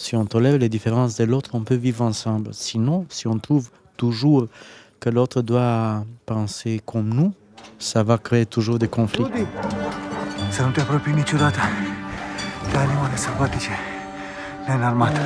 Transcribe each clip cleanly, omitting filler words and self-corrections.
si on tolère les différences de l'autre, on peut vivre ensemble. Sinon, si on trouve toujours que l'autre doit penser comme nous, ça va créer toujours des conflits. Să nu te apropii niciodată de animale sălbatice neînarmate.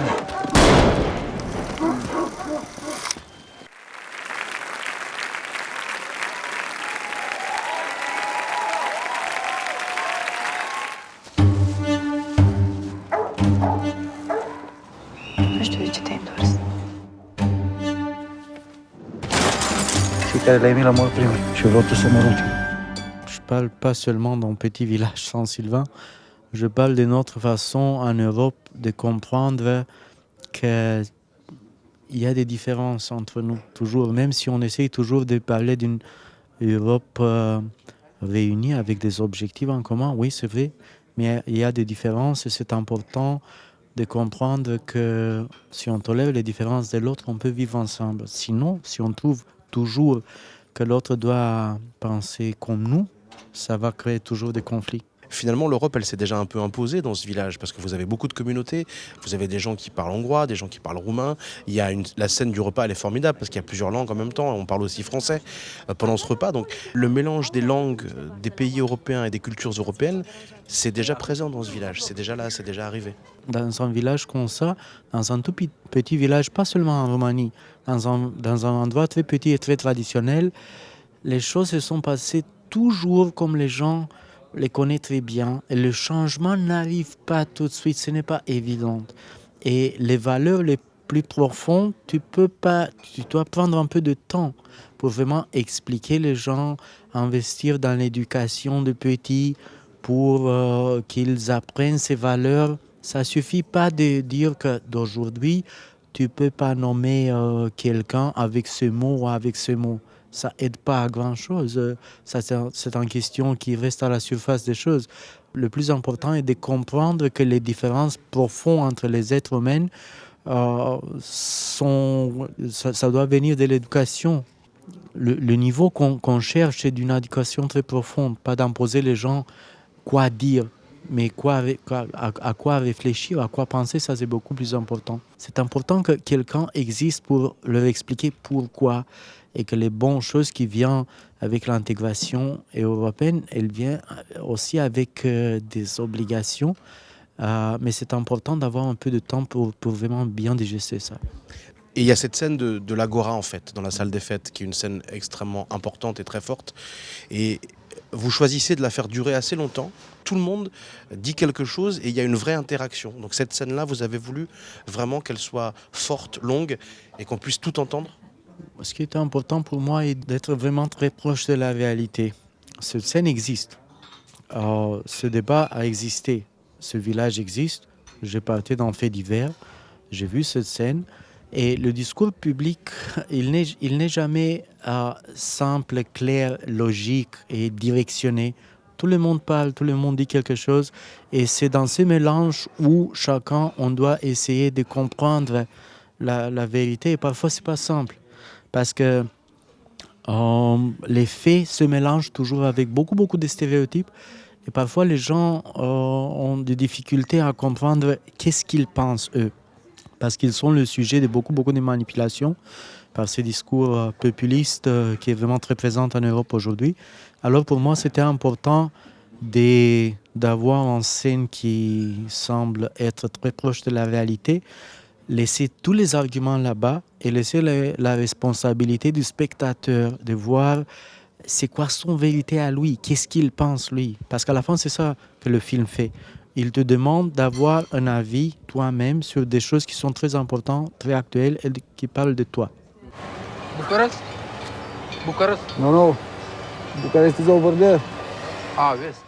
Nu știu de ce te-ai întors. Cei care le-ai la mor primul și vreau tu să mă rogi. Je parle pas seulement d'un petit village sans Sylvain, je parle de notre façon en Europe de comprendre qu'il y a des différences entre nous, toujours, même si on essaye toujours de parler d'une Europe réunie avec des objectifs en commun, oui c'est vrai, mais il y a des différences et c'est important de comprendre que si on tolère les différences de l'autre, on peut vivre ensemble. Sinon, si on trouve toujours que l'autre doit penser comme nous, ça va créer toujours des conflits. Finalement, l'Europe, elle s'est déjà un peu imposée dans ce village parce que vous avez beaucoup de communautés, vous avez des gens qui parlent hongrois, des gens qui parlent roumain. La scène du repas, elle est formidable parce qu'il y a plusieurs langues en même temps. On parle aussi français pendant ce repas. Donc, le mélange des langues des pays européens et des cultures européennes, c'est déjà présent dans ce village. C'est déjà là, c'est déjà arrivé. Dans un village comme ça, dans un tout petit village, pas seulement en Roumanie, dans un endroit très petit et très traditionnel, les choses se sont passées toujours comme les gens les connaissent très bien. Et le changement n'arrive pas tout de suite, ce n'est pas évident. Et les valeurs les plus profondes, tu dois prendre un peu de temps pour vraiment expliquer les gens, investir dans l'éducation de petits pour qu'ils apprennent ces valeurs. Ça suffit pas de dire que d'aujourd'hui, tu peux pas nommer quelqu'un avec ce mot ou avec ce mot. Ça aide pas à grand-chose. Ça, c'est une question qui reste à la surface des choses. Le plus important est de comprendre que les différences profondes entre les êtres humains, ça doit venir de l'éducation. Le niveau qu'on cherche est d'une éducation très profonde, pas d'imposer les gens quoi dire, mais à quoi réfléchir, à quoi penser, ça c'est beaucoup plus important. C'est important que quelqu'un existe pour leur expliquer pourquoi et que les bonnes choses qui viennent avec l'intégration européenne, elles viennent aussi avec des obligations, mais c'est important d'avoir un peu de temps pour vraiment bien digérer ça. Et il y a cette scène de l'Agora, en fait, dans la salle des fêtes, qui est une scène extrêmement importante et très forte. Et vous choisissez de la faire durer assez longtemps. Tout le monde dit quelque chose et il y a une vraie interaction. Donc cette scène-là, vous avez voulu vraiment qu'elle soit forte, longue et qu'on puisse tout entendre. Ce qui est important pour moi est d'être vraiment très proche de la réalité. Cette scène existe. Ce débat a existé. Ce village existe. J'ai parti dans fait divers. J'ai vu cette scène. Et le discours public, il n'est jamais simple, clair, logique et directionné. Tout le monde parle, tout le monde dit quelque chose. Et c'est dans ce mélange où chacun, on doit essayer de comprendre la vérité. Et parfois, ce n'est pas simple. Parce que les faits se mélangent toujours avec beaucoup de stéréotypes. Et parfois, les gens ont des difficultés à comprendre qu'est-ce qu'ils pensent, eux. Parce qu'ils sont le sujet de beaucoup de manipulations par ces discours populistes qui est vraiment très présent en Europe aujourd'hui. Alors pour moi, c'était important d'avoir une scène qui semble être très proche de la réalité, laisser tous les arguments là-bas et laisser la responsabilité du spectateur de voir c'est quoi son vérité à lui, qu'est-ce qu'il pense lui. Parce qu'à la fin, c'est ça que le film fait. Il te demande d'avoir un avis toi-même sur des choses qui sont très importantes, très actuelles et qui parlent de toi. Bucarest? Nu, Bucarest is over there. Vezi.